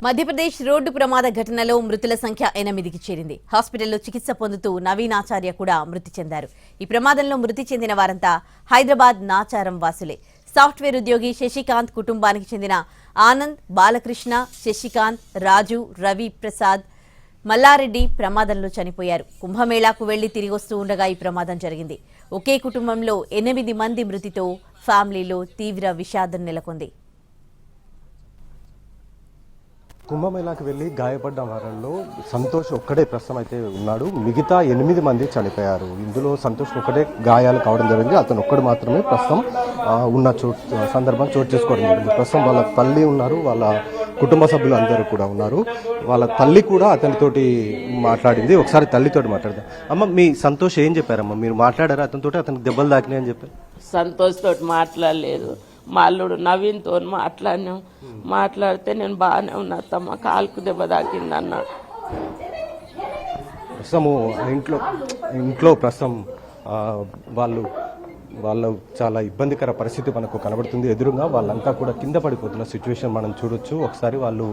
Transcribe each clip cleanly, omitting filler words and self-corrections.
Madhya Pradesh road ప్రమాద ఘటనలో మృతుల సంఖ్య 8కి చేరింది. హాస్పిటల్లో చికిత్స పొందుతూ నవీన్ ఆచార్య కూడా మృతి చెందారు. ఈ ప్రమాదంలో మృతి చెందిన వారంతా హైదరాబాద్ నాచారం వాసులే. సాఫ్ట్వేర్ ఉద్యోగి శశికాంత్ కుటుంబానికి చెందిన ఆనంద్, బాలకృష్ణ, శశికాంత్, రాజు, రవి ప్రసాద్, మల్లారెడ్డి ప్రమాదంలో చనిపోయారు. కుంభమేళాకు వెళ్లి తిరిగి వస్తూ ఉండగా ఈ ప్రమాదం జరిగింది. ఒకే కుటుంబంలో 8 మంది మృతితో ఫ్యామిలీలో తీవ్ర విషాదం నెలకొంది. కుంభమేళాకి వెళ్ళి గాయపడ్డ వారంలో సంతోష్ ఒక్కడే ప్రస్తుతం అయితే ఉన్నాడు. మిగతా 8 మంది చనిపోయారు. ఇందులో సంతోష్ ఒక్కడే గాయాలు కావడం జరిగింది. అతను ఒక్కడు మాత్రమే ప్రస్తుతం ఉన్న సందర్భం చోటు చేసుకోవడం జరిగింది. ప్రస్తుతం వాళ్ళ తల్లి ఉన్నారు, వాళ్ళ కుటుంబ సభ్యులు అందరూ కూడా ఉన్నారు. వాళ్ళ తల్లి కూడా అతనితోటి మాట్లాడింది. ఒకసారి తల్లితోటి మాట్లాడదాం. అమ్మ, మీ సంతోష్ ఏం చెప్పారమ్మా? మీరు మాట్లాడారా అతనితోటి? అతనికి దెబ్బలు తాకినాయి అని చెప్పారు. సంతోష్ తోటి మాట్లాడలేదు. మా అల్లుడు నవీన్తో మాట్లాడినాం. మాట్లాడితే నేను బాగానే ఉన్నా తమ్మ, కాలుకు దెబ్బ తాకింది అన్నాడు. ప్రస్తుతము ఇంట్లో ప్రస్తుతం వాళ్ళు చాలా ఇబ్బందికర పరిస్థితి మనకు కనబడుతుంది. ఎదురుగా వాళ్ళంతా కూడా కింద పడిపోతున్న సిచ్యువేషన్ మనం చూడొచ్చు. ఒకసారి వాళ్ళు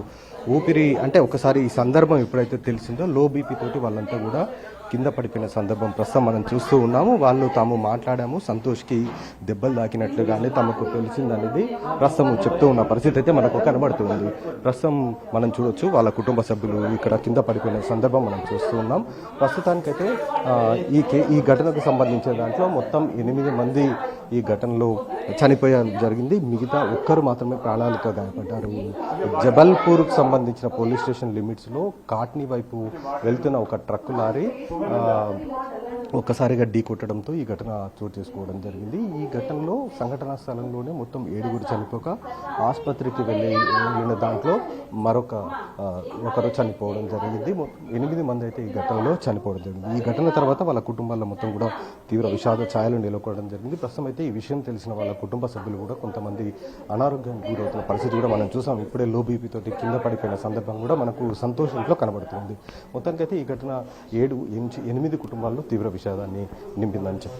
ఊపిరి అంటే ఒకసారి ఈ సందర్భం ఎప్పుడైతే తెలిసిందో లో బీపీ తోటి వాళ్ళంతా కూడా కింద పడిపోయిన సందర్భం ప్రస్తుతం మనం చూస్తూ ఉన్నాము. వాళ్ళు తాము మాట్లాడాము, సంతోష్కి దెబ్బలు తాకినట్లుగానే తమకు తెలిసిందనేది ప్రస్తుతం చెప్తూ ఉన్న పరిస్థితి అయితే మనకు కనబడుతుంది. ప్రస్తుతం మనం చూడొచ్చు వాళ్ళ కుటుంబ సభ్యులు ఇక్కడ కింద పడిపోయిన సందర్భం మనం చూస్తూ ఉన్నాం. ప్రస్తుతానికైతే ఈ ఘటనకు సంబంధించిన దాంట్లో మొత్తం 8 మంది ఈ ఘటనలో చనిపోయడం జరిగింది. మిగతా ఒక్కరు మాత్రమే ప్రాణాలతో గాయపడ్డారు. జబల్పూర్కు సంబంధించిన పోలీస్ స్టేషన్ లిమిట్స్లో కాట్నీ వైపు వెళ్తున్న ఒక ట్రక్ లారీ ఒక్కసారిగా ఢీ కొట్టడంతో ఈ ఘటన చోటు చేసుకోవడం జరిగింది. ఈ ఘటనలో సంఘటనా స్థలంలోనే మొత్తం 7 చనిపోక ఆసుపత్రికి వెళ్ళిన దాంట్లో ఒకరు చనిపోవడం జరిగింది. 8 మంది అయితే ఈ ఘటనలో చనిపోవడం జరిగింది. ఈ ఘటన తర్వాత వాళ్ళ కుటుంబాల్లో మొత్తం కూడా తీవ్ర విషాద ఛాయలు నెలకొనడం జరిగింది. ప్రస్తుతం అయితే ఈ విషయం తెలిసిన వాళ్ళ కుటుంబ సభ్యులు కూడా కొంతమంది అనారోగ్యానికి గురవుతున్న పరిస్థితి కూడా మనం చూసాం. ఇప్పుడే లో బీపీ తోటి కింద పడిపోయిన సందర్భం కూడా మనకు సంతోషంలో కనబడుతుంది. మొత్తానికైతే ఈ ఘటన 8 కుటుంబాల్లో తీవ్ర విషాదాన్ని నింపిందని చెప్పారు.